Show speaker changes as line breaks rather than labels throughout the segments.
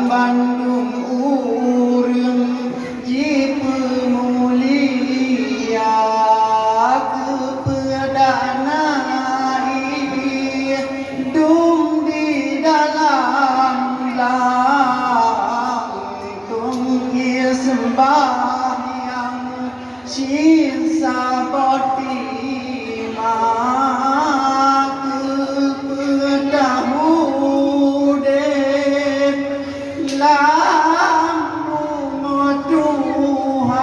Bandung urang jipe mulia kepada hidup di dalam lantung sembahyang sisa botima kepada mudep lambung Tuhan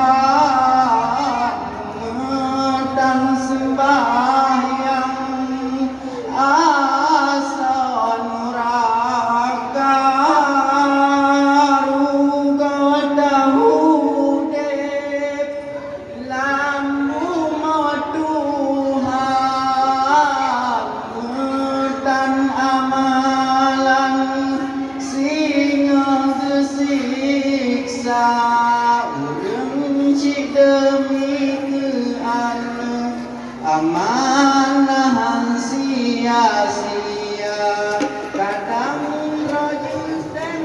dan sembahyang asa neraka rugoda hudep lambung Tuhan dan amalan singa siksa urang cik demi kean amanahan sia-sia kadang rajin dan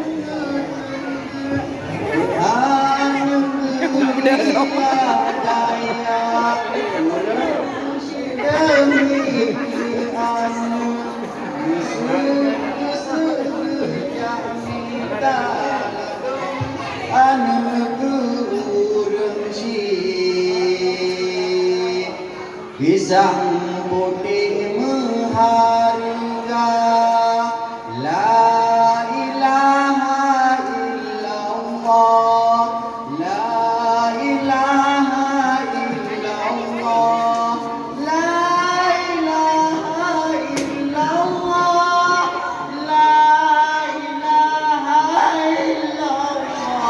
daya urang cik demi kean pisang putih mengharga la ilaha illallah la ilaha illallah la ilaha illallah la ilaha illallah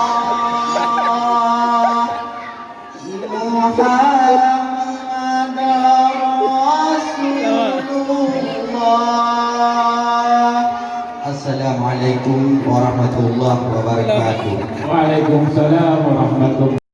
Assalamualaikum warahmatullahi wabarakatuh.
Waalaikumsalam warahmatullahi